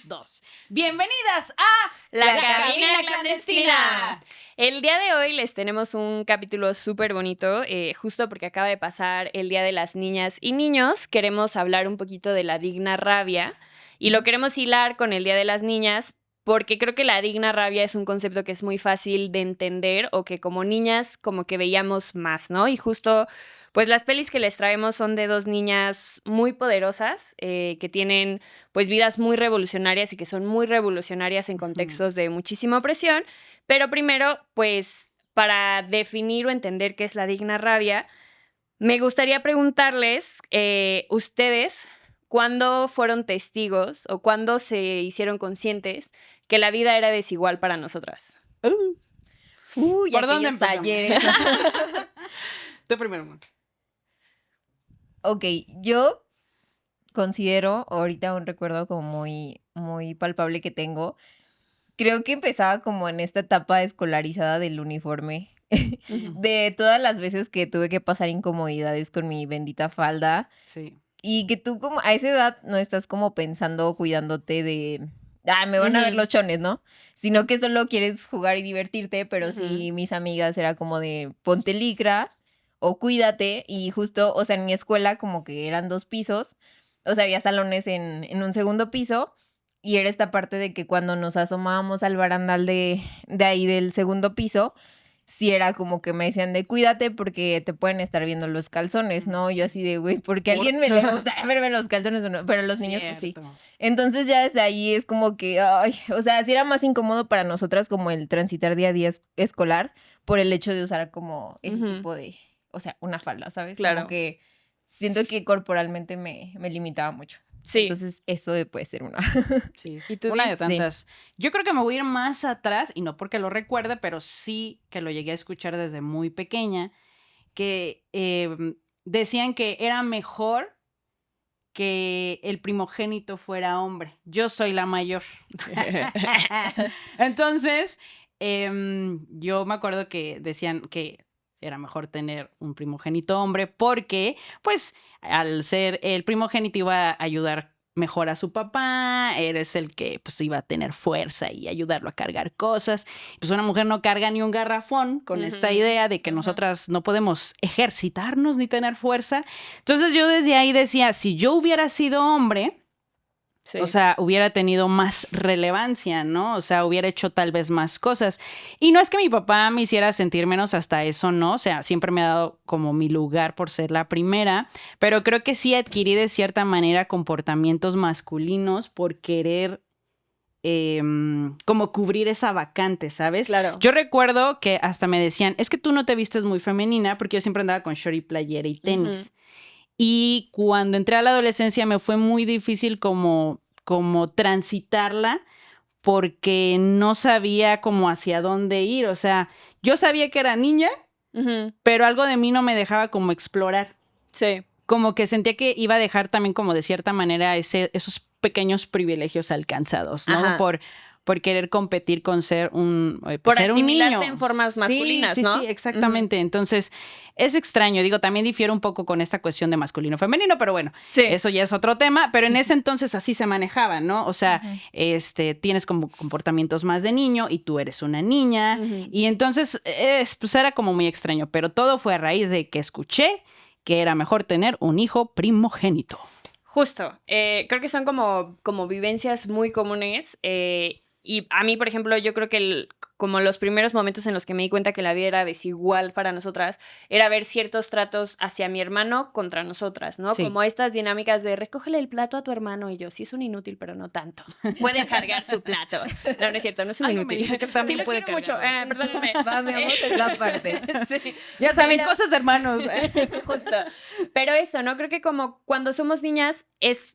2. Bienvenidas a La Cabina Clandestina. El día de hoy les tenemos un capítulo súper bonito, justo porque acaba de pasar el Día de las Niñas y Niños. Queremos hablar un poquito de la digna rabia y lo queremos hilar con el Día de las Niñas porque creo que la digna rabia es un concepto que es muy fácil de entender o que como niñas como que veíamos más, ¿no? Y justo pues las pelis que les traemos son de dos niñas muy poderosas que tienen pues vidas muy revolucionarias y que son muy revolucionarias en contextos de muchísima opresión. Pero primero, pues, para definir o entender qué es la digna rabia, me gustaría preguntarles, ustedes, ¿cuándo fueron testigos o cuándo se hicieron conscientes que la vida era desigual para nosotras? Uy, ¿Por dónde aquellos empezamos? ayeres. Tú primero, amor. Ok, yo considero, ahorita un recuerdo como muy palpable que tengo, creo que empezaba como en esta etapa escolarizada del uniforme, de todas las veces que tuve que pasar incomodidades con mi bendita falda, Sí. y que tú como a esa edad no estás como pensando o cuidándote de, me van a ver los chones, ¿no? Sino que solo quieres jugar y divertirte, pero sí mis amigas era como de ponte licra o cuídate, y justo, o sea, en mi escuela como que eran 2 pisos, o sea, había salones en un segundo piso, y era esta parte de que cuando nos asomábamos al barandal de ahí del segundo piso, sí era como que me decían de cuídate porque te pueden estar viendo los calzones, ¿no? Yo así de, güey, porque a alguien me le gusta verme los calzones o no, pero los niños pues sí. Cierto. Entonces ya desde ahí es como que, ay, o sea, sí era más incómodo para nosotras como el transitar día a día escolar por el hecho de usar como ese tipo de, o sea, una falda, ¿sabes? Claro. Como que siento que corporalmente me limitaba mucho. Sí. Entonces eso puede ser una. Sí, ¿Y tú, una de Dis? tantas. Yo creo que me voy a ir más atrás, y no porque lo recuerde, pero sí que lo llegué a escuchar desde muy pequeña, que decían que era mejor que el primogénito fuera hombre. Yo soy la mayor. Entonces, yo me acuerdo que decían que era mejor tener un primogénito hombre porque, pues, al ser el primogénito iba a ayudar mejor a su papá, eres el que pues iba a tener fuerza y ayudarlo a cargar cosas. Pues una mujer no carga ni un garrafón con esta idea de que nosotras no podemos ejercitarnos ni tener fuerza. Entonces yo desde ahí decía, si yo hubiera sido hombre, Sí. o sea, hubiera tenido más relevancia, ¿no? O sea, hubiera hecho tal vez más cosas. Y no es que mi papá me hiciera sentir menos, hasta eso, ¿no? O sea, siempre me ha dado como mi lugar por ser la primera, pero creo que sí adquirí de cierta manera comportamientos masculinos por querer como cubrir esa vacante, ¿sabes? Claro. Yo recuerdo que hasta me decían, es que tú no te vistes muy femenina, porque yo siempre andaba con short y playera y tenis. Y cuando entré a la adolescencia me fue muy difícil como transitarla porque no sabía como hacia dónde ir. O sea, yo sabía que era niña, pero algo de mí no me dejaba como explorar. Sí. Como que sentía que iba a dejar también como de cierta manera esos pequeños privilegios alcanzados, ¿no? Ajá. Por querer competir con ser un Por ser un asimilarte niño. en formas masculinas, sí, ¿no? Sí, exactamente. Entonces, es extraño. Digo, también difiere un poco con esta cuestión de masculino-femenino, pero bueno, Sí. eso ya es otro tema. Pero en ese entonces así se manejaba, ¿no? O sea, tienes como comportamientos más de niño y tú eres una niña. Y entonces, pues era como muy extraño. Pero todo fue a raíz de que escuché que era mejor tener un hijo primogénito. Justo. Creo que son como vivencias muy comunes. Y a mí, por ejemplo, yo creo que como los primeros momentos en los que me di cuenta que la vida era desigual para nosotras, era ver ciertos tratos hacia mi hermano contra nosotras, ¿no? Sí. Como estas dinámicas de recógele el plato a tu hermano y yo, sí es un inútil, pero no tanto. Puede cargar su plato. No, no es cierto, no es un Algo me inútil. dice que también Sí lo puede quiero mucho, cargarlo. perdóname. Veamos esa parte. Sí. Ya saben, Pero- cosas de hermanos. Justo. Pero eso, ¿no? Creo que como cuando somos niñas es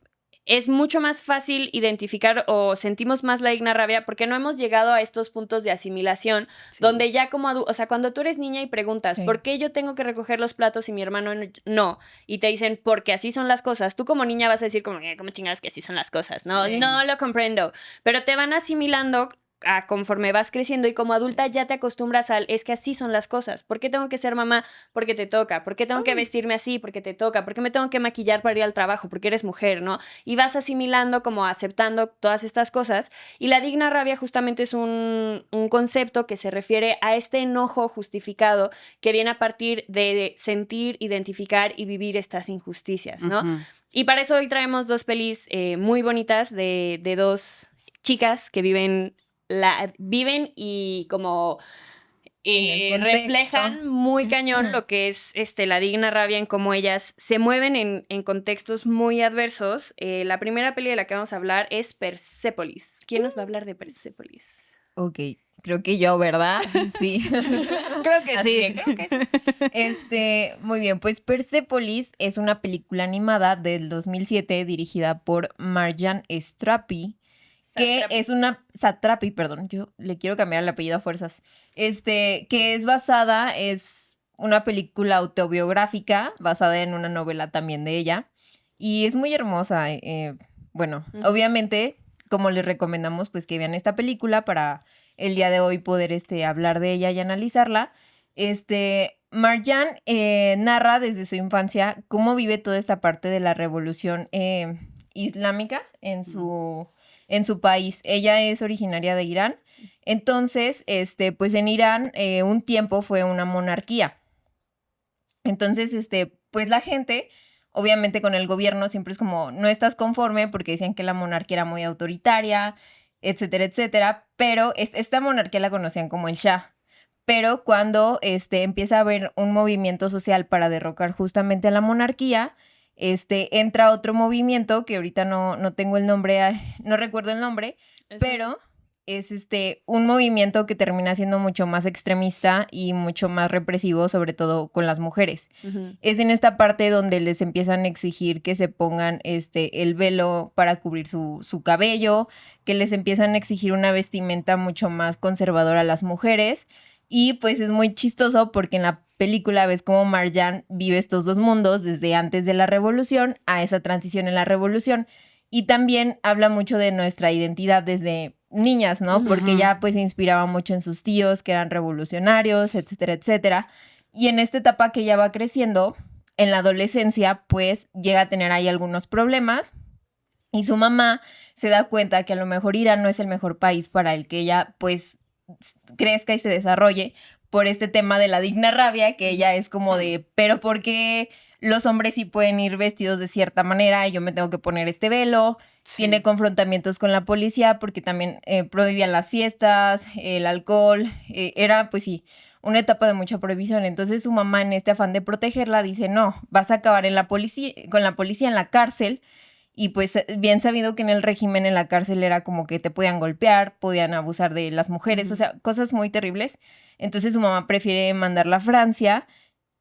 mucho más fácil identificar o sentimos más la digna rabia porque no hemos llegado a estos puntos de asimilación donde ya como o sea, cuando tú eres niña y preguntas, Sí. ¿por qué yo tengo que recoger los platos y mi hermano no? Y te dicen, porque así son las cosas. Tú como niña vas a decir como, ¿cómo chingadas que así son las cosas? No, Sí. no lo comprendo. Pero te van asimilando conforme vas creciendo y como adulta ya te acostumbras al, es que así son las cosas. ¿Por qué tengo que ser mamá? Porque te toca. ¿Por qué tengo que vestirme así? Porque te toca. ¿Por qué me tengo que maquillar para ir al trabajo? Porque eres mujer, ¿no? Y vas asimilando, como aceptando todas estas cosas. Y la digna rabia justamente es un concepto que se refiere a este enojo justificado que viene a partir de sentir, identificar y vivir estas injusticias, ¿no? Ujú. Y para eso hoy traemos dos pelis muy bonitas de dos chicas que viven y como En el reflejan contexto. muy cañón lo que es la digna rabia en cómo ellas se mueven en contextos muy adversos. La primera peli de la que vamos a hablar es Persepolis. ¿Quién nos va a hablar de Persepolis? Ok, creo que yo, ¿verdad? Sí. Creo que Así sí. que creo que sí. Muy bien, pues Persepolis es una película animada del 2007 dirigida por Marjan Satrapi, que Satrapi. es una Satrapi, perdón, yo le quiero cambiar el apellido a fuerzas. Que es una película autobiográfica basada en una novela también de ella y es muy hermosa. Bueno, obviamente, como les recomendamos, pues que vean esta película para el día de hoy poder hablar de ella y analizarla. Marjan narra desde su infancia cómo vive toda esta parte de la revolución islámica en su país. Ella es originaria de Irán. Entonces, pues en Irán un tiempo fue una monarquía. Entonces, pues la gente, obviamente con el gobierno siempre es como, no estás conforme porque decían que la monarquía era muy autoritaria, etcétera, etcétera. Pero esta monarquía la conocían como el Shah. Pero cuando empieza a haber un movimiento social para derrocar justamente a la monarquía, entra otro movimiento que ahorita no tengo el nombre, no recuerdo el nombre, pero es un movimiento que termina siendo mucho más extremista y mucho más represivo, sobre todo con las mujeres. Es en esta parte donde les empiezan a exigir que se pongan el velo para cubrir su cabello, que les empiezan a exigir una vestimenta mucho más conservadora a las mujeres. Y pues es muy chistoso porque en la película ves cómo Marjan vive estos dos mundos desde antes de la revolución a esa transición en la revolución. Y también habla mucho de nuestra identidad desde niñas, ¿no? Porque ella pues se inspiraba mucho en sus tíos que eran revolucionarios, etcétera, etcétera. Y en esta etapa que ella va creciendo, en la adolescencia, pues llega a tener ahí algunos problemas. Y su mamá se da cuenta que a lo mejor Irán no es el mejor país para el que ella pues crezca y se desarrolle por este tema de la digna rabia, que ella es como de, pero ¿por qué los hombres sí pueden ir vestidos de cierta manera y yo me tengo que poner este velo? Sí. Tiene confrontamientos con la policía porque también prohibían las fiestas, el alcohol, era pues sí, una etapa de mucha prohibición. Entonces su mamá, en este afán de protegerla, dice, no, vas a acabar con la policía en la cárcel. Y pues bien sabido que en el régimen, en la cárcel, era como que te podían golpear, podían abusar de las mujeres, o sea, cosas muy terribles. Entonces su mamá prefiere mandarla a Francia.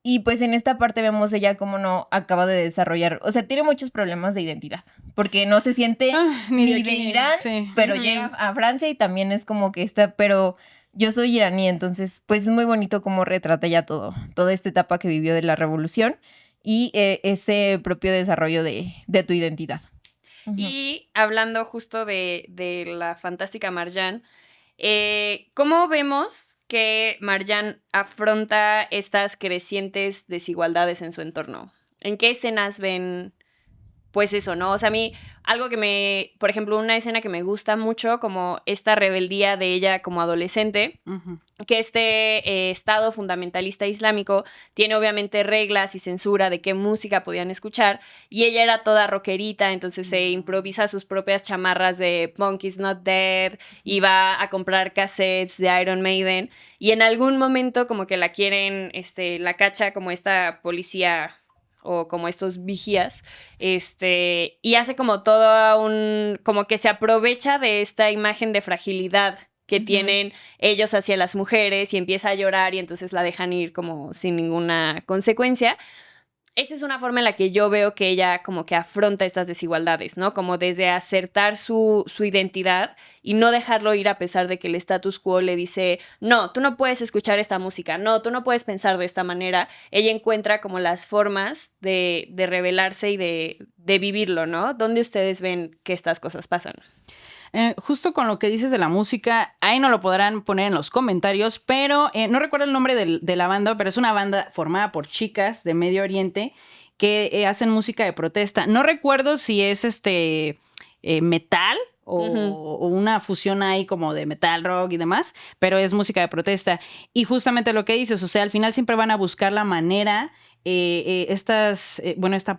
Y pues en esta parte vemos ella como no acaba de desarrollar, o sea, tiene muchos problemas de identidad, porque no se siente ni de Irán, sí. Pero llega a Francia y también es como que pero yo soy iraní, entonces pues es muy bonito cómo retrata ya toda esta etapa que vivió de la revolución y ese propio desarrollo de tu identidad. Y hablando justo de la fantástica Marjan, ¿cómo vemos que Marjan afronta estas crecientes desigualdades en su entorno? ¿En qué escenas ven pues eso, ¿no? O sea, a mí algo por ejemplo, una escena que me gusta mucho, como esta rebeldía de ella como adolescente, que Estado fundamentalista islámico tiene obviamente reglas y censura de qué música podían escuchar, y ella era toda rockerita, entonces se improvisa sus propias chamarras de Punk is Not Dead, y va a comprar cassettes de Iron Maiden, y en algún momento como que la quieren, la cacha como esta policía o como estos vigías, y hace como como que se aprovecha de esta imagen de fragilidad que tienen ellos hacia las mujeres y empieza a llorar y entonces la dejan ir como sin ninguna consecuencia. Esa es una forma en la que yo veo que ella como que afronta estas desigualdades, ¿no? Como desde acertar su identidad y no dejarlo ir a pesar de que el status quo le dice, no, tú no puedes escuchar esta música, no, tú no puedes pensar de esta manera. Ella encuentra como las formas de rebelarse y de vivirlo, ¿no? ¿Dónde ustedes ven que estas cosas pasan? justo con lo que dices de la música, ahí no lo podrán poner en los comentarios, pero no recuerdo el nombre de la banda, pero es una banda formada por chicas de Medio Oriente que hacen música de protesta. No recuerdo si es metal o una fusión ahí como de metal, rock y demás, pero es música de protesta. Y justamente lo que dices, o sea, al final siempre van a buscar la manera, esta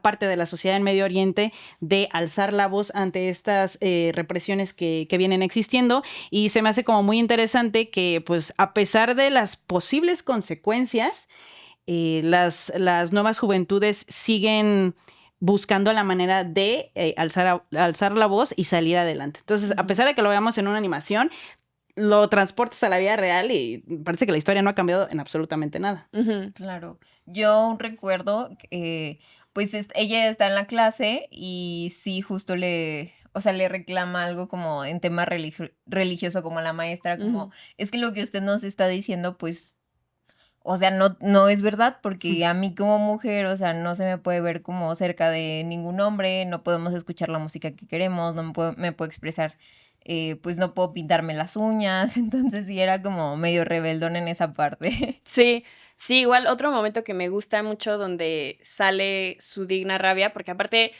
parte de la sociedad en Medio Oriente de alzar la voz ante estas represiones que vienen existiendo, y se me hace como muy interesante que, pues, a pesar de las posibles consecuencias, las nuevas juventudes siguen buscando la manera de alzar la voz y salir adelante. Entonces, a pesar de que lo veamos en una animación, lo transportas a la vida real y parece que la historia no ha cambiado en absolutamente nada. Claro. Yo recuerdo que, pues, ella está en la clase y sí, justo le reclama algo como en tema religioso, como a la maestra, como, es que lo que usted nos está diciendo, pues, o sea, no es verdad, porque a mí como mujer, o sea, no se me puede ver como cerca de ningún hombre, no podemos escuchar la música que queremos, no me puedo expresar, pues no puedo pintarme las uñas, entonces sí era como medio rebeldón en esa parte. Sí, sí, igual otro momento que me gusta mucho donde sale su digna rabia, porque aparte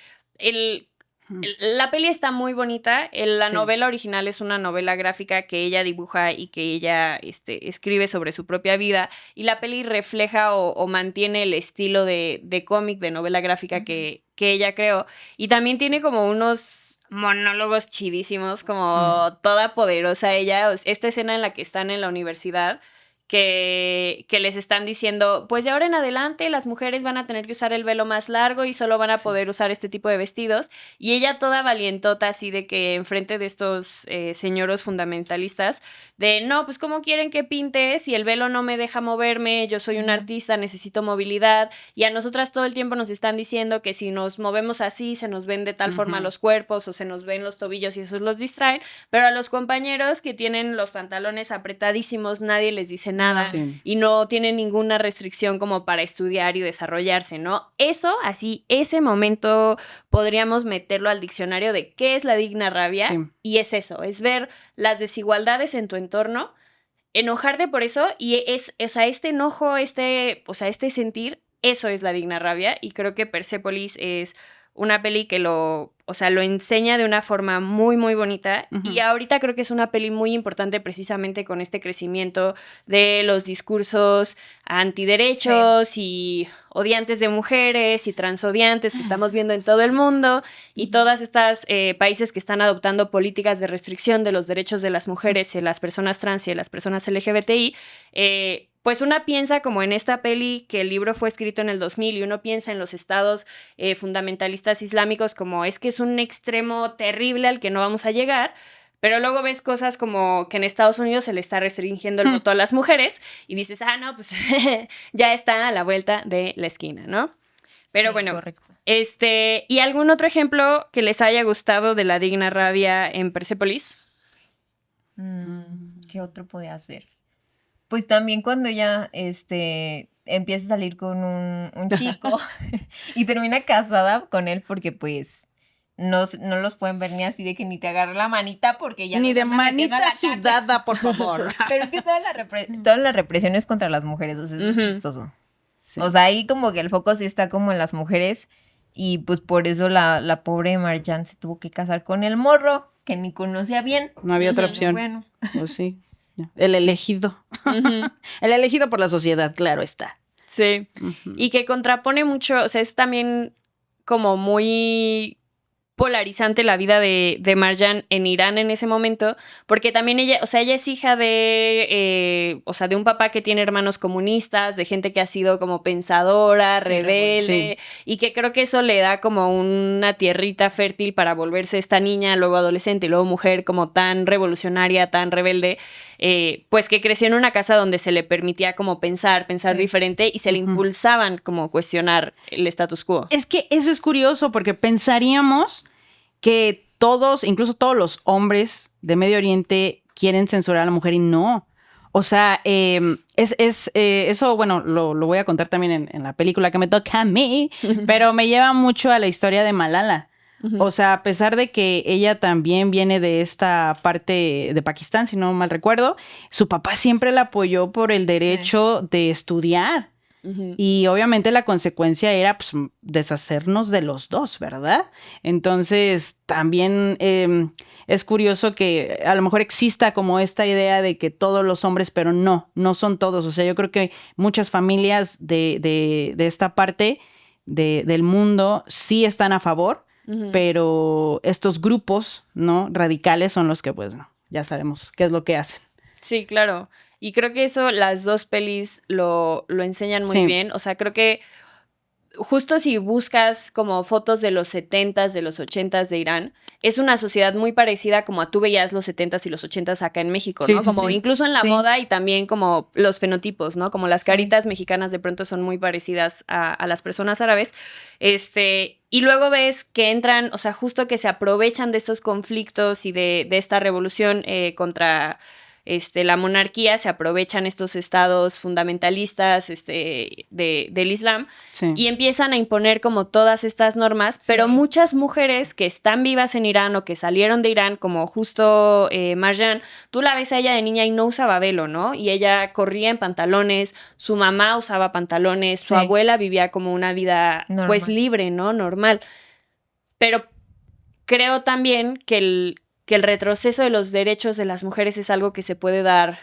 la peli está muy bonita. La novela original es una novela gráfica que ella dibuja y que ella escribe sobre su propia vida, y la peli refleja o mantiene el estilo de cómic, de novela gráfica que ella creó, y también tiene como unos monólogos chidísimos, como toda poderosa ella. Esta escena en la que están en la universidad, que les están diciendo, pues de ahora en adelante las mujeres van a tener que usar el velo más largo y solo van a poder usar este tipo de vestidos, y ella toda valientota, así de que enfrente de estos señoros fundamentalistas, de no, pues ¿cómo quieren que pinte si el velo no me deja moverme? Yo soy una artista, necesito movilidad, y a nosotras todo el tiempo nos están diciendo que si nos movemos así se nos ven de tal forma los cuerpos o se nos ven los tobillos y eso los distraen, pero a los compañeros que tienen los pantalones apretadísimos nadie les dice nada, y no tienen ninguna restricción como para estudiar y desarrollarse, ¿no? Eso, así, ese momento podríamos meterlo al diccionario de qué es la digna rabia, y es eso, es ver las desigualdades en tu entorno, enojarte por eso, y este enojo, este sentir, eso es la digna rabia, y creo que Persepolis es una peli que lo enseña de una forma muy, muy bonita. Y ahorita creo que es una peli muy importante precisamente con este crecimiento de los discursos antiderechos y odiantes de mujeres y transodiantes que estamos viendo en todo el mundo, y todas estas países que están adoptando políticas de restricción de los derechos de las mujeres y las personas trans y las personas LGBTI. Pues una piensa como en esta peli, que el libro fue escrito en el 2000, y uno piensa en los estados fundamentalistas islámicos como es que es un extremo terrible al que no vamos a llegar, pero luego ves cosas como que en Estados Unidos se le está restringiendo el voto a las mujeres y dices, no, pues ya está a la vuelta de la esquina, ¿no? Pero bueno, correcto. ¿Y algún otro ejemplo que les haya gustado de la digna rabia en Persepolis? ¿Qué otro puede hacer? Pues también cuando ella empieza a salir con un chico y termina casada con él porque pues no los pueden ver ni así de que ni te agarre la manita porque ya ni de manita sudada, por favor. Pero es que toda la represión es contra las mujeres, o sea, es muy chistoso. Sí. O sea, ahí como que el foco sí está como en las mujeres, y pues por eso la pobre Marjan se tuvo que casar con el morro que ni conocía bien. No había otra opción. Bueno. Pues sí. El elegido. El elegido por la sociedad, claro está. Sí. Y que contrapone mucho, o sea, es también como muy polarizante la vida de Marjan en Irán en ese momento, porque también ella es hija de un papá que tiene hermanos comunistas, de gente que ha sido como pensadora, rebelde, y que creo que eso le da como una tierrita fértil para volverse esta niña, luego adolescente y luego mujer como tan revolucionaria, tan rebelde, pues que creció en una casa donde se le permitía como pensar diferente, y se le impulsaban como cuestionar el status quo. Es que eso es curioso, porque pensaríamos que todos, incluso todos los hombres de Medio Oriente quieren censurar a la mujer, y no. O sea, eso, bueno, lo voy a contar también en la película que me toca a mí, pero me lleva mucho a la historia de Malala. O sea, a pesar de que ella también viene de esta parte de Pakistán, si no mal recuerdo, su papá siempre la apoyó por el derecho de estudiar. Y obviamente la consecuencia era pues, deshacernos de los dos, ¿verdad? Entonces también es curioso que a lo mejor exista como esta idea de que todos los hombres, pero no son todos. O sea, yo creo que muchas familias de esta parte del mundo sí están a favor, pero estos grupos, ¿no? Radicales son los que, pues, no, ya sabemos qué es lo que hacen. Sí, claro. Y creo que eso las dos pelis lo enseñan muy bien. O sea, creo que justo si buscas como fotos de los 70s, de los 80s de Irán, es una sociedad muy parecida como a tú veías los 70s y los 80s acá en México, ¿no? Como incluso en la moda y también como los fenotipos, ¿no? Como las caritas mexicanas de pronto son muy parecidas a las personas árabes. Y luego ves que entran, o sea, justo que se aprovechan de estos conflictos y de esta revolución contra la monarquía, se aprovechan estos estados fundamentalistas del Islam y empiezan a imponer como todas estas normas, pero muchas mujeres que están vivas en Irán o que salieron de Irán, como justo Marjan, tú la ves a ella de niña y no usaba velo, ¿no? Y ella corría en pantalones, su mamá usaba pantalones, su abuela vivía como una vida normal, pues libre, ¿no? Normal. Pero creo también que el retroceso de los derechos de las mujeres es algo que se puede dar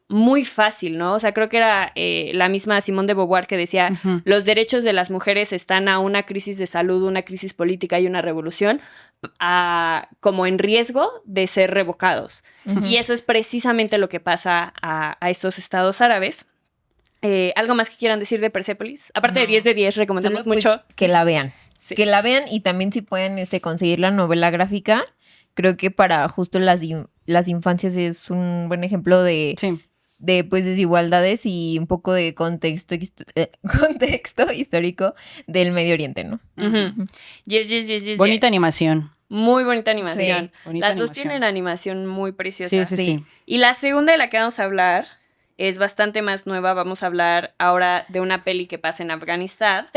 muy fácil, ¿no? O sea, creo que era la misma Simone de Beauvoir que decía, los derechos de las mujeres están a una crisis de salud, una crisis política y una revolución, como en riesgo de ser revocados. Y eso es precisamente lo que pasa a estos estados árabes. ¿Algo más que quieran decir de Persepolis? Aparte de 10 de 10, recomendamos mucho. Que la vean. Sí. Que la vean y también si pueden conseguir la novela gráfica. Creo que para justo las infancias es un buen ejemplo de pues desigualdades y un poco de contexto histórico del Medio Oriente, ¿no? Yes. Bonita animación. Muy bonita animación. Sí, bonita las dos animación. tienen animación muy preciosa. Sí. Y la segunda de la que vamos a hablar es bastante más nueva. Vamos a hablar ahora de una peli que pasa en Afganistán.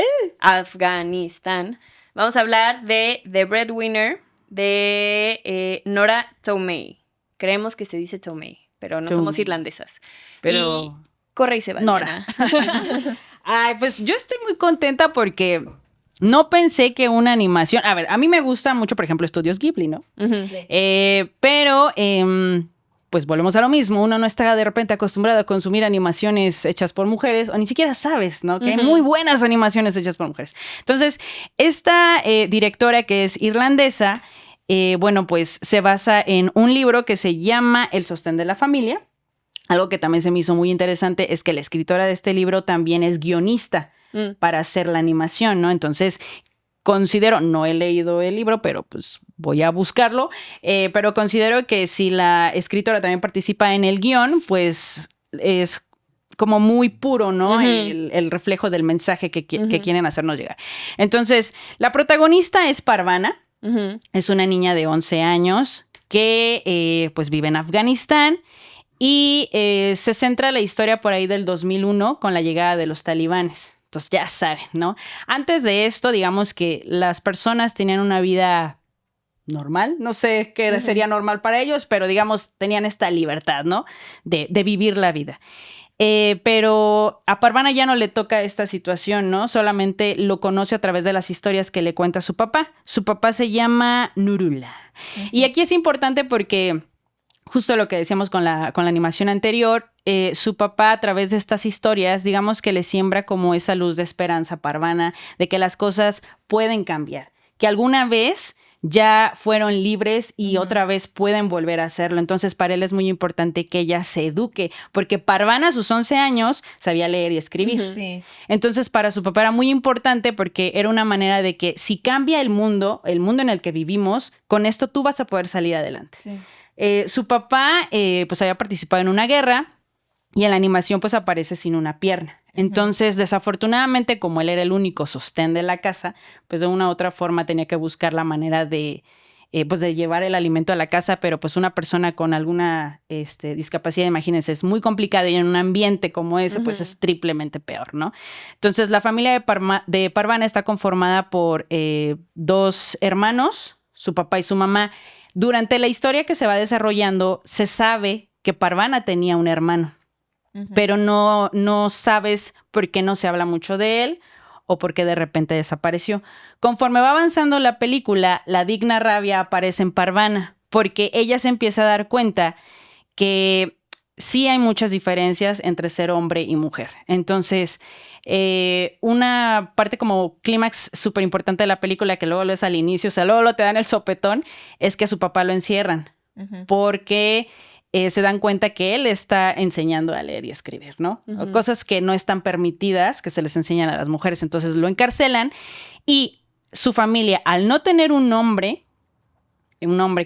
Vamos a hablar de The Breadwinner, de Nora Tomei. Creemos que se dice Tomei, pero no somos irlandesas. Pero y corre y se va. Nora. Ay, pues yo estoy muy contenta porque no pensé que una animación... A ver, a mí me gusta mucho, por ejemplo, Estudios Ghibli, ¿no? Pero... pues volvemos a lo mismo, uno no está de repente acostumbrado a consumir animaciones hechas por mujeres, o ni siquiera sabes, ¿no? Que hay muy buenas animaciones hechas por mujeres. Entonces, esta directora que es irlandesa, bueno, pues se basa en un libro que se llama El sostén de la familia. Algo que también se me hizo muy interesante es que la escritora de este libro también es guionista para hacer la animación, ¿no? Entonces, considero, no he leído el libro, pero pues voy a buscarlo, pero considero que si la escritora también participa en el guión, pues es como muy puro, ¿no? El reflejo del mensaje que quieren hacernos llegar. Entonces, la protagonista es Parvana, es una niña de 11 años que pues vive en Afganistán y se centra la historia por ahí del 2001 con la llegada de los talibanes. Entonces ya saben, ¿no? Antes de esto, digamos que las personas tenían una vida normal, no sé qué sería normal para ellos, pero digamos tenían esta libertad, ¿no? De vivir la vida. Pero a Parvana ya no le toca esta situación, ¿no? Solamente lo conoce a través de las historias que le cuenta su papá. Su papá se llama Nurullah. Y aquí es importante porque... justo lo que decíamos con la animación anterior, su papá a través de estas historias, digamos que le siembra como esa luz de esperanza a Parvana, de que las cosas pueden cambiar, que alguna vez ya fueron libres y otra vez pueden volver a hacerlo. Entonces para él es muy importante que ella se eduque, porque Parvana a sus 11 años sabía leer y escribir. Sí. Entonces para su papá era muy importante porque era una manera de que si cambia el mundo en el que vivimos, con esto tú vas a poder salir adelante. Sí. Su papá pues había participado en una guerra y en la animación pues aparece sin una pierna. Entonces, desafortunadamente, como él era el único sostén de la casa, pues de una u otra forma tenía que buscar la manera de pues de llevar el alimento a la casa, pero pues una persona con alguna discapacidad, imagínense, es muy complicado y en un ambiente como ese, pues es triplemente peor, ¿no? Entonces, la familia de Parvana está conformada por 2 hermanos, su papá y su mamá. Durante la historia que se va desarrollando, se sabe que Parvana tenía un hermano, pero no sabes por qué no se habla mucho de él o por qué de repente desapareció. Conforme va avanzando la película, la digna rabia aparece en Parvana, porque ella se empieza a dar cuenta que sí hay muchas diferencias entre ser hombre y mujer. Entonces, una parte como clímax súper importante de la película, que luego lo es al inicio, o sea, luego lo te dan el sopetón, es que a su papá lo encierran, porque se dan cuenta que él está enseñando a leer y escribir, ¿no? Cosas que no están permitidas, que se les enseñan a las mujeres, entonces lo encarcelan y su familia, al no tener un hombre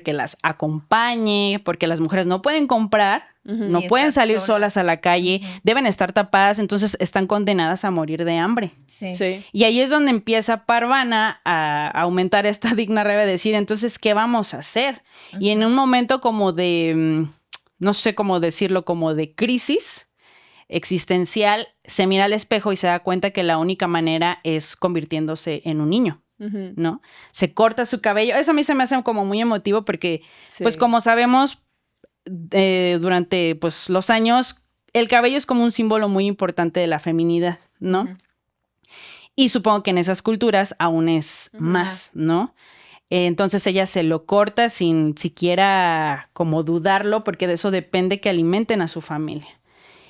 que las acompañe, porque las mujeres no pueden comprar, no pueden salir solas a la calle, deben estar tapadas, entonces están condenadas a morir de hambre. Sí. Y ahí es donde empieza Parvana a aumentar esta digna rabia, de decir, entonces, ¿qué vamos a hacer? Y en un momento como de, no sé cómo decirlo, como de crisis existencial, se mira al espejo y se da cuenta que la única manera es convirtiéndose en un niño. ¿No? Se corta su cabello. Eso a mí se me hace como muy emotivo porque, pues como sabemos, durante pues, los años, el cabello es como un símbolo muy importante de la feminidad, ¿no? Y supongo que en esas culturas aún es más, ¿no? Entonces ella se lo corta sin siquiera como dudarlo, porque de eso depende que alimenten a su familia.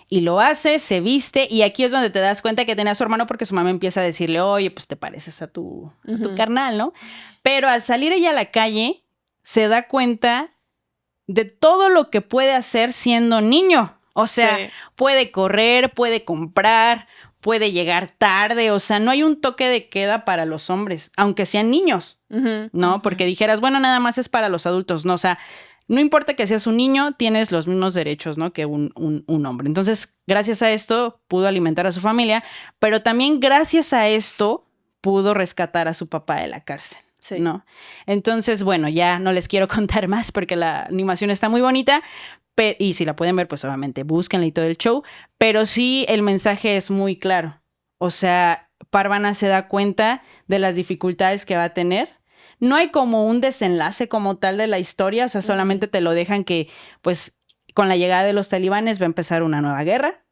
Y lo hace, se viste, y aquí es donde te das cuenta que tenía a su hermano, porque su mamá empieza a decirle, oye, pues te pareces a tu carnal, ¿no? Pero al salir ella a la calle, se da cuenta de todo lo que puede hacer siendo niño. O sea, puede correr, puede comprar, puede llegar tarde, o sea, no hay un toque de queda para los hombres, aunque sean niños, ¿no? Porque dijeras, bueno, nada más es para los adultos, ¿no? O sea, no importa que seas un niño, tienes los mismos derechos, ¿no? Que un hombre. Entonces, gracias a esto, pudo alimentar a su familia, pero también gracias a esto, pudo rescatar a su papá de la cárcel, ¿no? Entonces, bueno, ya no les quiero contar más porque la animación está muy bonita, y si la pueden ver, pues obviamente búsquenla y todo el show, pero sí el mensaje es muy claro. O sea, Parvana se da cuenta de las dificultades que va a tener. No hay como un desenlace como tal de la historia, o sea, solamente te lo dejan que, pues, con la llegada de los talibanes va a empezar una nueva guerra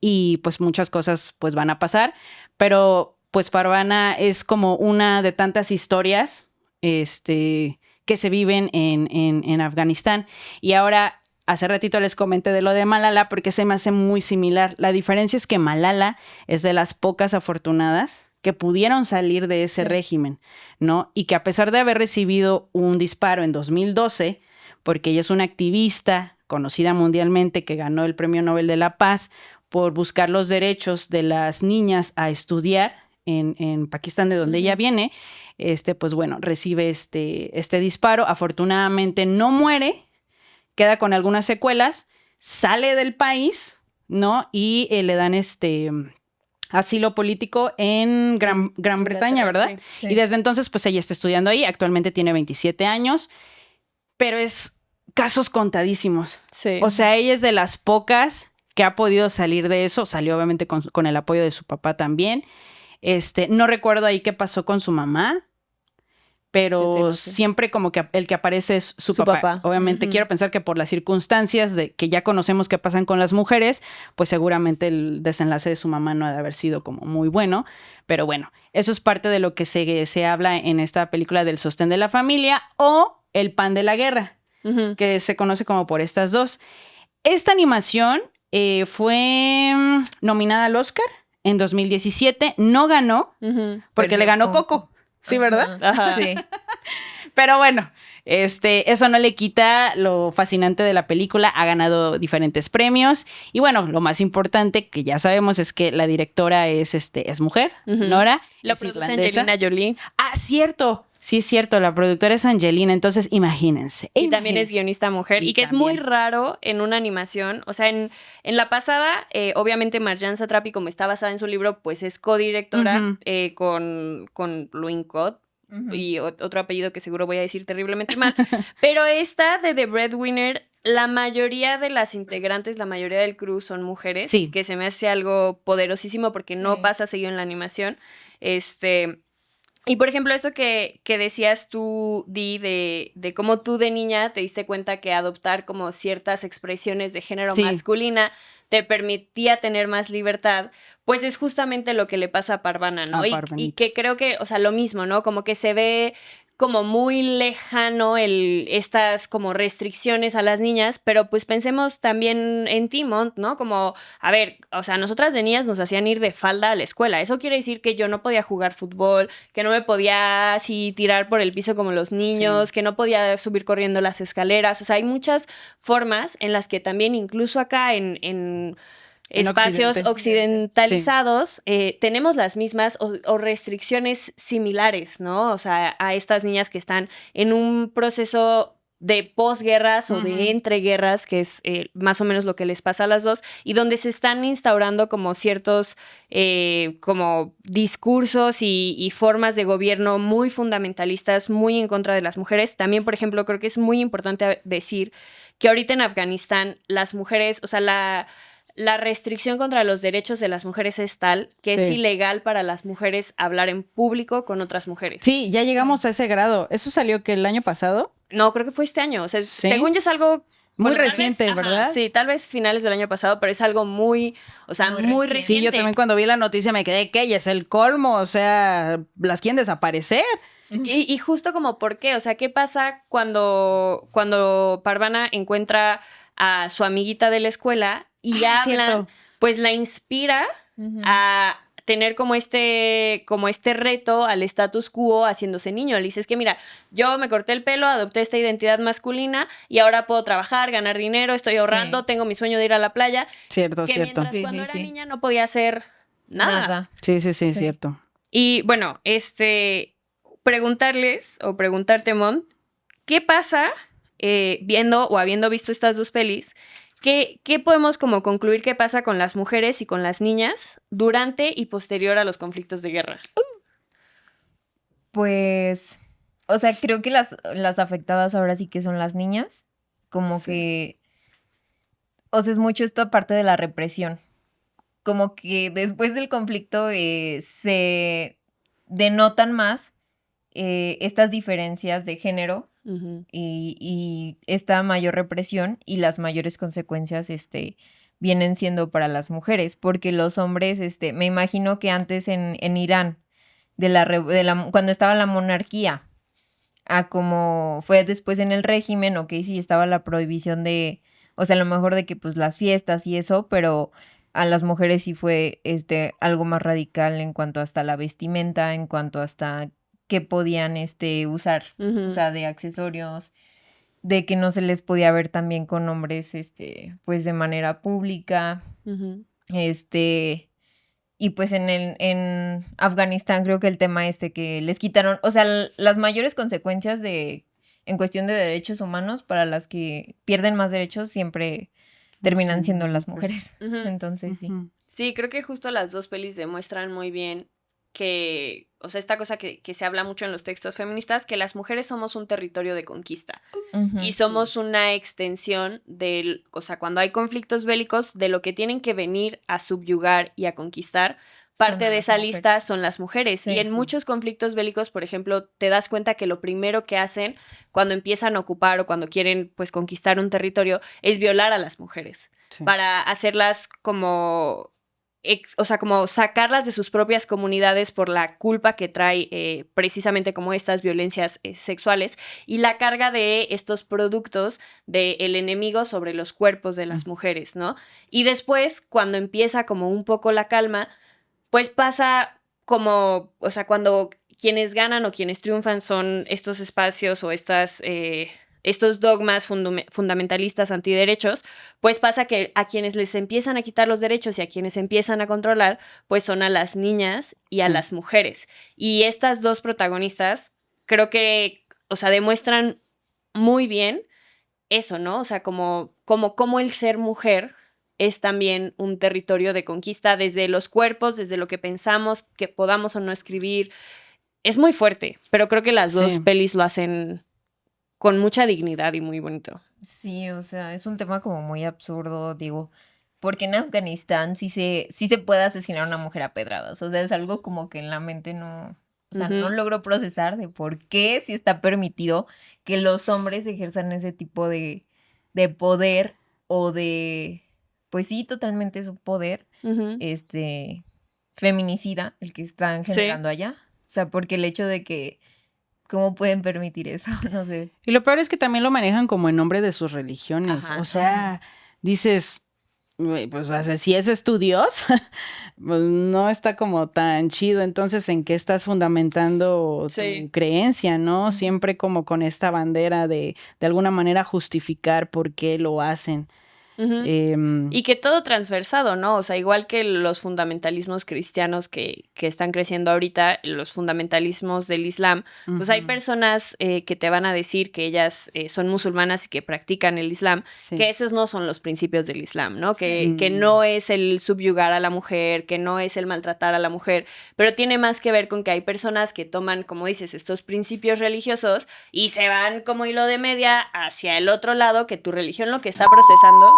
y, pues, muchas cosas, pues, van a pasar, pero, pues, Parvana es como una de tantas historias, que se viven en Afganistán. Y ahora, hace ratito les comenté de lo de Malala porque se me hace muy similar. La diferencia es que Malala es de las pocas afortunadas que pudieron salir de ese régimen, ¿no? Y que a pesar de haber recibido un disparo en 2012, porque ella es una activista conocida mundialmente que ganó el Premio Nobel de la Paz por buscar los derechos de las niñas a estudiar en Pakistán, de donde ella viene, pues bueno, recibe este disparo. Afortunadamente no muere, queda con algunas secuelas, sale del país, ¿no? Y le dan asilo político en Gran Bretaña, ¿verdad? Sí. Y desde entonces, pues ella está estudiando ahí. Actualmente tiene 27 años, pero es casos contadísimos. O sea, ella es de las pocas que ha podido salir de eso. Salió obviamente con el apoyo de su papá también. No recuerdo ahí qué pasó con su mamá, pero siempre como que el que aparece es su papá. Obviamente quiero pensar que por las circunstancias de que ya conocemos qué pasan con las mujeres, pues seguramente el desenlace de su mamá no ha de haber sido como muy bueno. Pero bueno, eso es parte de lo que se habla en esta película del sostén de la familia o el pan de la guerra, que se conoce como por estas dos. Esta animación fue nominada al Oscar en 2017. No ganó porque le ganó Coco. Sí, ¿verdad? Ajá. Sí. Pero bueno, eso no le quita lo fascinante de la película. Ha ganado diferentes premios. Y bueno, lo más importante que ya sabemos es que la directora es mujer, Nora. La produce Angelina Jolie. Ah, cierto. Sí, es cierto, la productora es Angelina, entonces imagínense. Y también es guionista mujer, y que es muy raro en una animación. O sea, en la pasada, obviamente Marjane Satrapi, como está basada en su libro, pues es codirectora con Louis Code, y otro apellido que seguro voy a decir terriblemente mal, pero esta de The Breadwinner, la mayoría de las integrantes, la mayoría del crew son mujeres, Sí. que se me hace algo poderosísimo porque no pasa seguido en la animación. Y por ejemplo, esto que decías tú, Di, de cómo tú de niña te diste cuenta que adoptar como ciertas expresiones de género masculina te permitía tener más libertad, pues es justamente lo que le pasa a Parvana, ¿no? Y que creo que, o sea, lo mismo, ¿no? Como que se ve como muy lejano estas como restricciones a las niñas, pero pues pensemos también en ti, Mont, ¿no? Como, a ver, o sea, nosotras de niñas nos hacían ir de falda a la escuela. Eso quiere decir que yo no podía jugar fútbol, que no me podía así tirar por el piso como los niños, que no podía subir corriendo las escaleras. O sea, hay muchas formas en las que también, incluso acá en espacios occidentalizados, tenemos las mismas o restricciones similares, ¿no? O sea, a estas niñas que están en un proceso de posguerras o de entreguerras, que es más o menos lo que les pasa a las dos, y donde se están instaurando como ciertos como discursos y formas de gobierno muy fundamentalistas, muy en contra de las mujeres. También, por ejemplo, creo que es muy importante decir que ahorita en Afganistán las mujeres, o sea, la restricción contra los derechos de las mujeres es tal que es ilegal para las mujeres hablar en público con otras mujeres. Sí, ya llegamos a ese grado. ¿Eso salió que el año pasado? No, creo que fue este año. O sea, según yo es algo... Muy reciente, ¿verdad? Sí, tal vez finales del año pasado, pero es algo muy, o sea, muy reciente. Sí, yo también cuando vi la noticia me quedé que ya es el colmo, o sea, las quieren desaparecer. Y justo como, ¿por qué? O sea, ¿qué pasa cuando Parvana encuentra a su amiguita de la escuela y hablan, pues la inspira a tener como este reto al status quo haciéndose niño? Le dices que mira, yo me corté el pelo, adopté esta identidad masculina y ahora puedo trabajar, ganar dinero, estoy ahorrando, tengo mi sueño de ir a la playa. Cierto. Mientras cuando era niña no podía hacer nada. Sí, cierto. Y bueno, preguntarles o preguntarte, Mon, ¿qué pasa viendo o habiendo visto estas dos pelis? ¿Qué podemos como concluir que pasa con las mujeres y con las niñas durante y posterior a los conflictos de guerra? Pues, o sea, creo que las afectadas ahora sí que son las niñas, como que, o sea, es mucho esta parte de la represión, como que después del conflicto se denotan más estas diferencias de género y esta mayor represión y las mayores consecuencias vienen siendo para las mujeres, porque los hombres, me imagino que antes en Irán, cuando estaba la monarquía, a como fue después en el régimen, ok, sí estaba la prohibición de, o sea, a lo mejor de que pues las fiestas y eso, pero a las mujeres sí fue algo más radical en cuanto hasta la vestimenta, en cuanto hasta qué podían usar, o sea, de accesorios, de que no se les podía ver también con hombres, pues de manera pública, y pues en Afganistán creo que el tema que les quitaron, o sea, las mayores consecuencias en cuestión de derechos humanos para las que pierden más derechos siempre terminan siendo las mujeres. Entonces, sí. Sí, creo que justo las dos pelis demuestran muy bien que, o sea, esta cosa que se habla mucho en los textos feministas, que las mujeres somos un territorio de conquista y somos una extensión del, o sea, cuando hay conflictos bélicos, de lo que tienen que venir a subyugar y a conquistar. Parte de esa lista son las mujeres. Sí. Y en muchos conflictos bélicos, por ejemplo, te das cuenta que lo primero que hacen cuando empiezan a ocupar o cuando quieren, pues, conquistar un territorio es violar a las mujeres para hacerlas como... o sea, como sacarlas de sus propias comunidades por la culpa que trae precisamente como estas violencias sexuales y la carga de estos productos del enemigo sobre los cuerpos de las mujeres, ¿no? Y después, cuando empieza como un poco la calma, pues pasa como, o sea, cuando quienes ganan o quienes triunfan son estos espacios o estos dogmas fundamentalistas antiderechos, pues pasa que a quienes les empiezan a quitar los derechos y a quienes empiezan a controlar, pues son a las niñas y a las mujeres. Y estas dos protagonistas creo que, o sea, demuestran muy bien eso, ¿no? O sea, como el ser mujer es también un territorio de conquista desde los cuerpos, desde lo que pensamos, que podamos o no escribir, es muy fuerte, pero creo que las dos Sí. pelis lo hacen con mucha dignidad y muy bonito. Sí, o sea, es un tema como muy absurdo, digo, porque en Afganistán sí se puede asesinar a una mujer a pedradas, o sea, es algo como que en la mente no, o sea, no Ujú. logro procesar de por qué sí está permitido que los hombres ejerzan ese tipo de poder o de, pues sí, totalmente su poder, Ujú. feminicida, el que están Sí. generando allá, o sea, porque el hecho de que, ¿cómo pueden permitir eso? No sé. Y lo peor es que también lo manejan como en nombre de sus religiones. Ajá. O sea, dices, güey, pues o sea, si ese es tu Dios, pues no está como tan chido. Entonces, ¿en qué estás fundamentando Sí. tu creencia, no? Ujú. Siempre como con esta bandera de alguna manera justificar por qué lo hacen. Ujú. Y que todo transversado, ¿no? O sea, igual que los fundamentalismos cristianos que están creciendo ahorita, los fundamentalismos del Islam, pues hay Ujú, personas que te van a decir que ellas son musulmanas y que practican el Islam, sí. que esos no son los principios del Islam, ¿no? Sí. Que Mm. no es el subyugar a la mujer, que no es el maltratar a la mujer, pero tiene más que ver con que hay personas que toman, como dices, estos principios religiosos y se van como hilo de media hacia el otro lado, que tu religión lo que está procesando...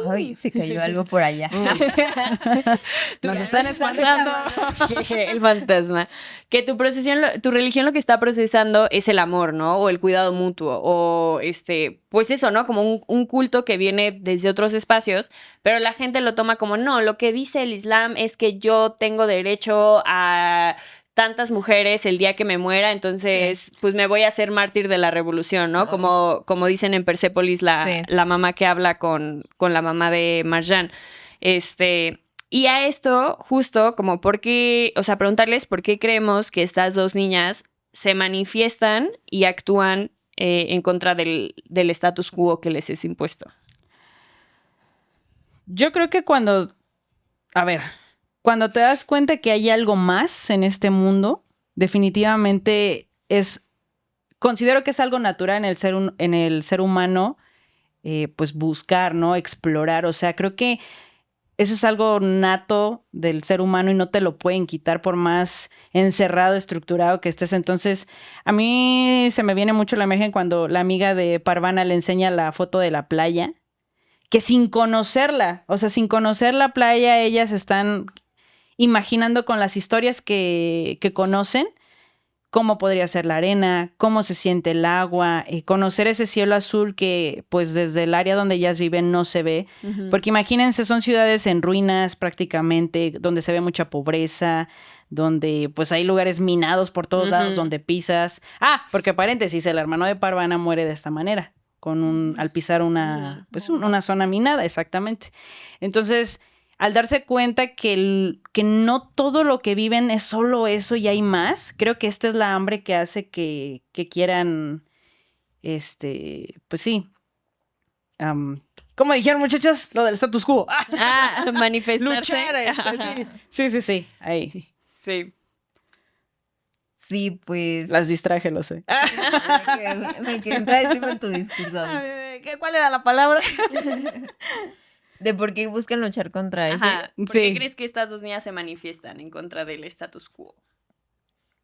Ay, se cayó algo por allá. Nos están espantando. El fantasma. Que tu religión lo que está procesando es el amor, ¿no? O el cuidado mutuo. O pues eso, ¿no? Como un culto que viene desde otros espacios, pero la gente lo toma como, no, lo que dice el Islam es que yo tengo derecho a tantas mujeres el día que me muera, entonces pues me voy a hacer mártir de la revolución, ¿no? Ay. Como dicen en Persépolis Sí. la mamá que habla con la mamá de Marjan. Y a esto, justo como por qué, o sea, preguntarles por qué creemos que estas dos niñas se manifiestan y actúan en contra del status quo que les es impuesto. Yo creo que cuando te das cuenta que hay algo más en este mundo, definitivamente considero que es algo natural en el ser humano, pues buscar, ¿no? Explorar. O sea, creo que eso es algo nato del ser humano y no te lo pueden quitar por más encerrado, estructurado que estés. Entonces, a mí se me viene mucho la imagen cuando la amiga de Parvana le enseña la foto de la playa, que sin conocerla, o sea, sin conocer la playa, ellas están imaginando con las historias que conocen cómo podría ser la arena, cómo se siente el agua, conocer ese cielo azul que pues desde el área donde ellas viven no se ve, porque imagínense, son ciudades en ruinas prácticamente, donde se ve mucha pobreza, donde pues hay lugares minados por todos lados donde pisas. Porque paréntesis, el hermano de Parvana muere de esta manera, al pisar una zona minada, exactamente. Entonces, al darse cuenta que no todo lo que viven es solo eso y hay más, creo que esta es la hambre que hace que quieran, pues sí, ¿cómo dijeron, muchachos? Lo del status quo. Manifestarse. Luchar, sí, ahí. Sí. Sí, pues. Las distraje, lo sé. Me quedé entradísimo en tu discurso. ¿Cuál era la palabra? De por qué buscan luchar contra ese. Ajá. ¿Por qué crees que estas dos niñas se manifiestan en contra del status quo?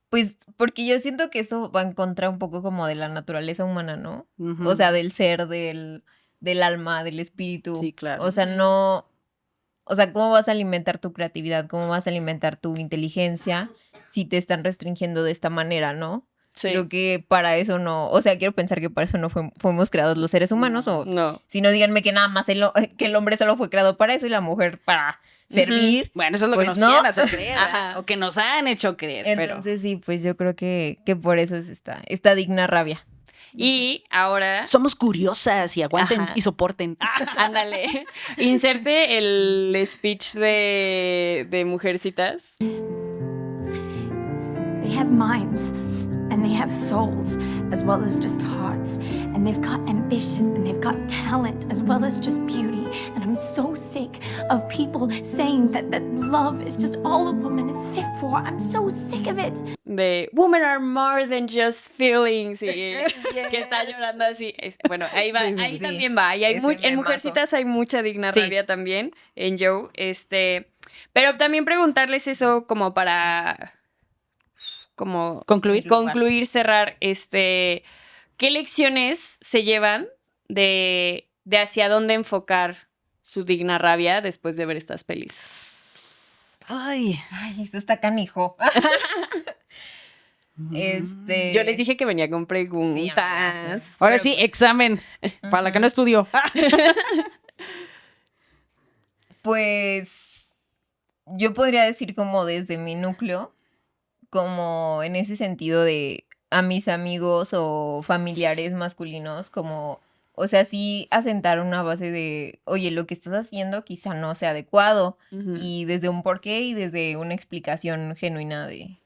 Pues porque yo siento que eso va en contra un poco como de la naturaleza humana, ¿no? O sea, del ser, del alma, del espíritu. Sí, claro. O sea, no. O sea, ¿cómo vas a alimentar tu creatividad? ¿Cómo vas a alimentar tu inteligencia si te están restringiendo de esta manera, no? Sí. Creo que para eso no, o sea, quiero pensar que para eso no fuimos creados los seres humanos, No. Si no, díganme que nada más que el hombre solo fue creado para eso y la mujer para servir. Bueno, eso es lo pues que nos no. quieren hacer creer, o que nos han hecho creer. Entonces sí, pues yo creo que por eso es esta digna rabia. Y ahora... Somos curiosas y aguanten Ajá. y soporten. Ándale. Inserte el speech de Mujercitas. They have minds and they have souls as well as just hearts, and they've got ambition and they've got talent as well as just beauty. And I'm so sick of people saying that love is just all a woman is fit for. I'm so sick of it. De women are more than just feelings. Y que está llorando así. Bueno, ahí va, Sí, ahí sí. también va. Y hay en Mujercitas hay mucha digna rabia también. En Joe. Pero también preguntarles eso como para como concluir, cerrar, ¿qué lecciones se llevan de hacia dónde enfocar su digna rabia después de ver estas pelis? Ay, esto está canijo. Yo les dije que venía con preguntas. Ahora sí, examen. Para la que no estudió. Pues yo podría decir como desde mi núcleo, como en ese sentido de a mis amigos o familiares masculinos, como, o sea, sí asentar una base de, oye, lo que estás haciendo quizá no sea adecuado, y desde un porqué y desde una explicación genuina de,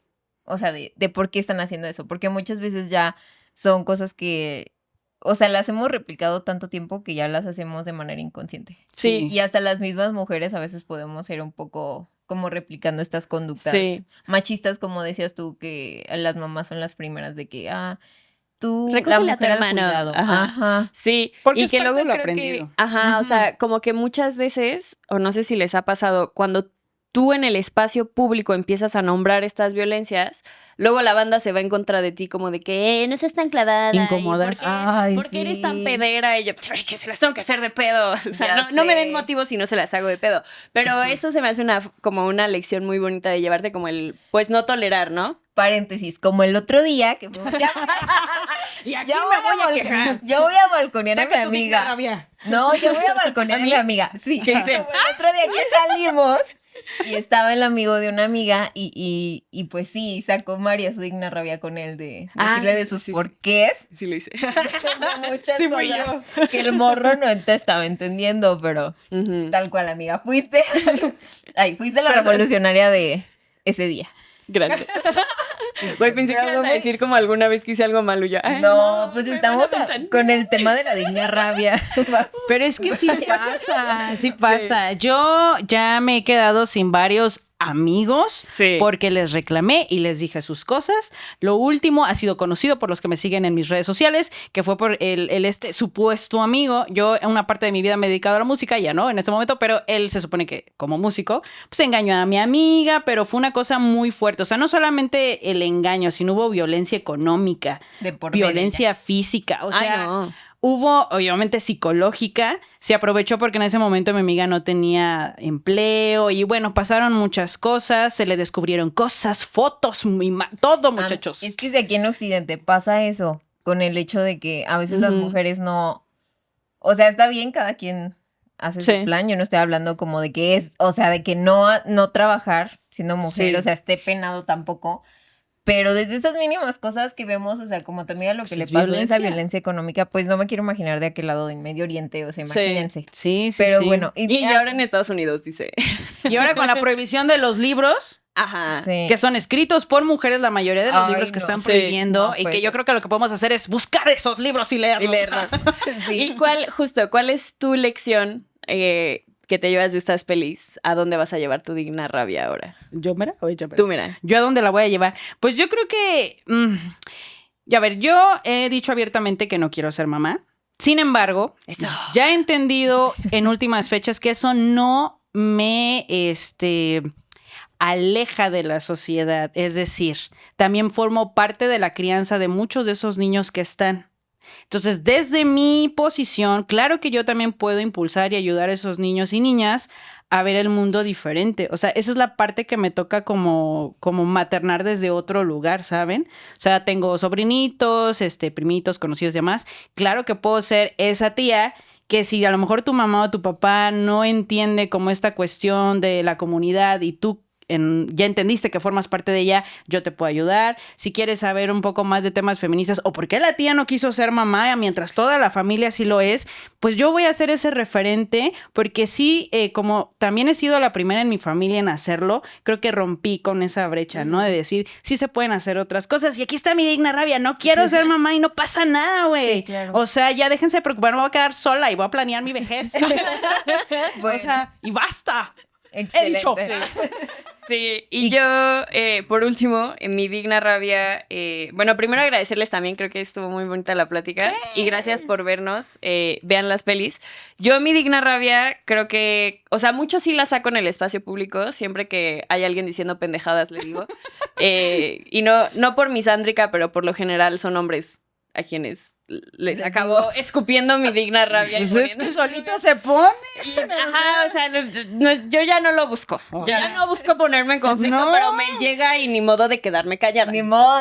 o sea, de por qué están haciendo eso, porque muchas veces ya son cosas que, o sea, las hemos replicado tanto tiempo que ya las hacemos de manera inconsciente. Sí. Y hasta las mismas mujeres a veces podemos ser un poco como replicando estas conductas machistas, como decías tú, que las mamás son las primeras de que, tú, recógele la a tu mujer al hermano. cuidado. Ajá. Sí, porque y es que parte luego de lo creo aprendido. que, o sea, como que muchas veces, o no sé si les ha pasado, cuando tú en el espacio público empiezas a nombrar estas violencias, luego la banda se va en contra de ti como de que no seas tan clavada. Incómodas. ¿Por qué eres tan pedera? Y yo, pues, que se las tengo que hacer de pedo. O sea, no me den motivos si no se las hago de pedo. Pero eso se me hace como una lección muy bonita de llevarte como pues no tolerar, ¿no? Paréntesis, como el otro día que y aquí me voy a quejar. Yo voy a balconear a mi amiga. Rabia. No, yo voy a balconear a mi amiga. Sí, como el otro día que salimos y estaba el amigo de una amiga y pues sí, sacó María su digna rabia con él de decirle de sus porqués. Sí lo hice. Muchas sí, cosas fui yo. que el morro no te estaba entendiendo, pero tal cual, amiga, fuiste la revolucionaria de ese día. Gracias. Güey, pensé que ibas a decir como alguna vez que hice algo malo ya. No, pues estamos con el tema de la digna rabia. Pero es que sí pasa. Yo ya me he quedado sin varios amigos porque les reclamé y les dije sus cosas. Lo último ha sido conocido por los que me siguen en mis redes sociales, que fue por este supuesto amigo. Yo en una parte de mi vida me he dedicado a la música, ya no en este momento, pero él se supone que como músico pues engañó a mi amiga, pero fue una cosa muy fuerte. O sea, no solamente el engaño, sino hubo violencia económica, violencia física, o sea, hubo, obviamente, psicológica. Se aprovechó porque en ese momento mi amiga no tenía empleo y bueno, pasaron muchas cosas, se le descubrieron cosas, fotos, todo, muchachos. Es que si aquí en Occidente pasa eso, con el hecho de que a veces las mujeres no... O sea, está bien, cada quien hace su plan. Yo no estoy hablando como de que o sea, de que no trabajar siendo mujer, o sea, esté penado tampoco. Pero desde esas mínimas cosas que vemos, o sea, como tu amiga lo que le pasó, esa violencia económica, pues no me quiero imaginar de aquel lado del Medio Oriente, o sea, imagínense. Sí. Pero bueno. Y ahora en Estados Unidos, dice. Y ahora con la prohibición de los libros, que son escritos por mujeres, la mayoría de los libros que están prohibiendo, y que yo creo que lo que podemos hacer es buscar esos libros y leerlos. ¿Y cuál es tu lección que te llevas de estas pelis? ¿A dónde vas a llevar tu digna rabia ahora? ¿Yo, mira? Tú, mira. ¿Yo a dónde la voy a llevar? Pues yo creo que... a ver, yo he dicho abiertamente que no quiero ser mamá. Sin embargo, ya he entendido en últimas fechas que eso no me aleja de la sociedad. Es decir, también formo parte de la crianza de muchos de esos niños que están. Entonces, desde mi posición, claro que yo también puedo impulsar y ayudar a esos niños y niñas a ver el mundo diferente. O sea, esa es la parte que me toca como maternar desde otro lugar, ¿saben? O sea, tengo sobrinitos, primitos, conocidos y demás. Claro que puedo ser esa tía que si a lo mejor tu mamá o tu papá no entiende como esta cuestión de la comunidad y tú ya entendiste que formas parte de ella, yo te puedo ayudar. Si quieres saber un poco más de temas feministas o por qué la tía no quiso ser mamá mientras toda la familia sí lo es, pues yo voy a ser ese referente porque sí, como también he sido la primera en mi familia en hacerlo, creo que rompí con esa brecha, ¿no? De decir, sí se pueden hacer otras cosas y aquí está mi digna rabia, no quiero ser mamá y no pasa nada, güey. Sí, claro. O sea, ya déjense de preocupar, me voy a quedar sola y voy a planear mi vejez. Bueno. O sea, y basta. Excelente. Sí, y yo, por último, en mi digna rabia, bueno, primero agradecerles también, creo que estuvo muy bonita la plática, y gracias por vernos, vean las pelis. Yo mi digna rabia, creo que, o sea, mucho sí la saco en el espacio público, siempre que hay alguien diciendo pendejadas, le digo, y no por misándrica, pero por lo general son hombres a quienes les acabo escupiendo mi digna rabia. Pues es que solito se pone. Ajá, o sea, yo ya no lo busco. Ya no busco ponerme en conflicto, No. pero me llega y ni modo de quedarme callada. Ni modo.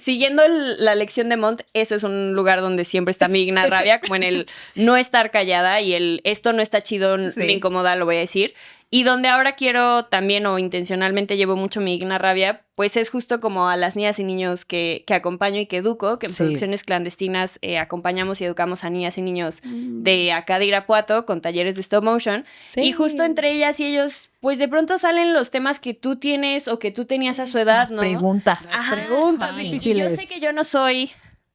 Siguiendo la lección de Montt, ese es un lugar donde siempre está mi digna rabia, como en el no estar callada y el esto no está chido, Sí. me incomoda, lo voy a decir. Y donde ahora quiero también o intencionalmente llevo mucho mi digna rabia, pues es justo como a las niñas y niños que acompaño y que educo, que en Sí. producciones clandestinas acompañamos y educamos a niñas y niños de acá de Irapuato con talleres de stop motion. Sí. Y justo entre ellas y ellos, pues de pronto salen los temas que tú tienes o que tú tenías a su edad, Las ¿no? preguntas. Ajá. Preguntas Ay. Y difíciles. yo sé que yo no soy,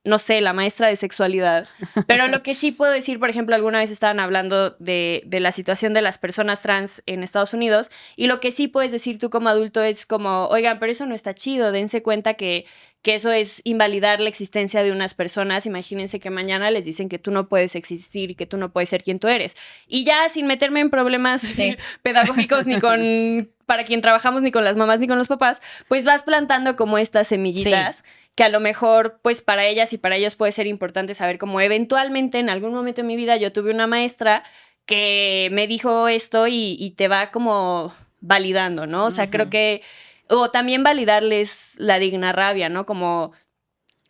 no sé, la maestra de sexualidad, pero lo que sí puedo decir, por ejemplo, alguna vez estaban hablando de la situación de las personas trans en Estados Unidos, y lo que sí puedes decir tú como adulto es como, oigan, pero eso no está chido, dense cuenta que eso es invalidar la existencia de unas personas. Imagínense que mañana les dicen que tú no puedes existir y que tú no puedes ser quien tú eres. Y ya sin meterme en problemas Sí. pedagógicos ni con para quien trabajamos, ni con las mamás, ni con los papás, pues vas plantando como estas semillitas que a lo mejor, pues para ellas y para ellos puede ser importante saber cómo eventualmente en algún momento de mi vida yo tuve una maestra que me dijo esto y te va como validando, ¿no? O sea, creo que, o también validarles la digna rabia, ¿no? Como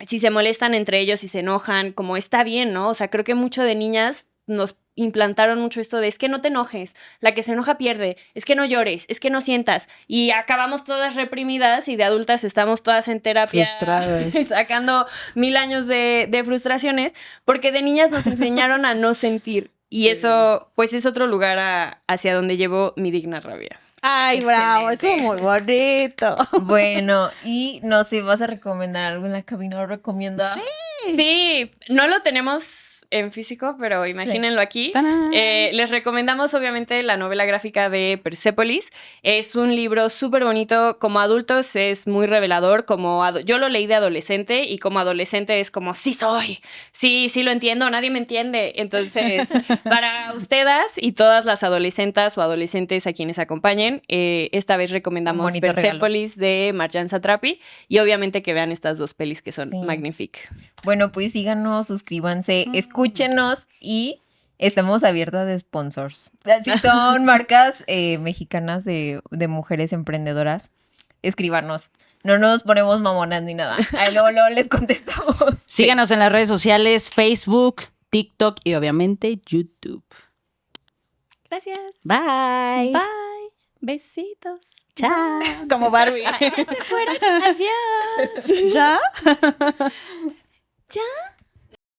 si se molestan entre ellos, si se enojan, como está bien, ¿no? O sea, creo que mucho de niñas nos implantaron mucho esto de es que no te enojes, la que se enoja pierde, es que no llores, es que no sientas, y acabamos todas reprimidas y de adultas estamos todas en terapia Frustradas. sacando 1000 años de frustraciones, porque de niñas nos enseñaron a no sentir, y eso pues es otro lugar hacia donde llevo mi digna rabia. Ay, bravo, eso es muy bonito. Bueno, y no sé, ¿vas a recomendar algo en la cabina? ¿Lo recomienda? Sí, no lo tenemos en físico, pero imagínenlo aquí. ¡Tarán! Les recomendamos obviamente la novela gráfica de Persepolis. Es un libro súper bonito. Como adultos es muy revelador. Yo lo leí de adolescente y como adolescente es como, sí soy, sí lo entiendo, nadie me entiende. Entonces, para ustedes y todas las adolescentas o adolescentes a quienes acompañen, esta vez Un recomendamos bonito Persepolis de Marjan Satrapi, y obviamente que vean estas dos pelis que son Sí. magníficas. Bueno, pues síganos, suscríbanse, escúchenos y estamos abiertas de sponsors. Si son marcas mexicanas de mujeres emprendedoras, escríbanos. No nos ponemos mamonas ni nada. Ahí luego les contestamos. Síganos en las redes sociales, Facebook, TikTok y obviamente YouTube. Gracias. Bye. Bye. Besitos. Chao. Como Barbie. Ya se fueron. Adiós. ¿Ya? Ya.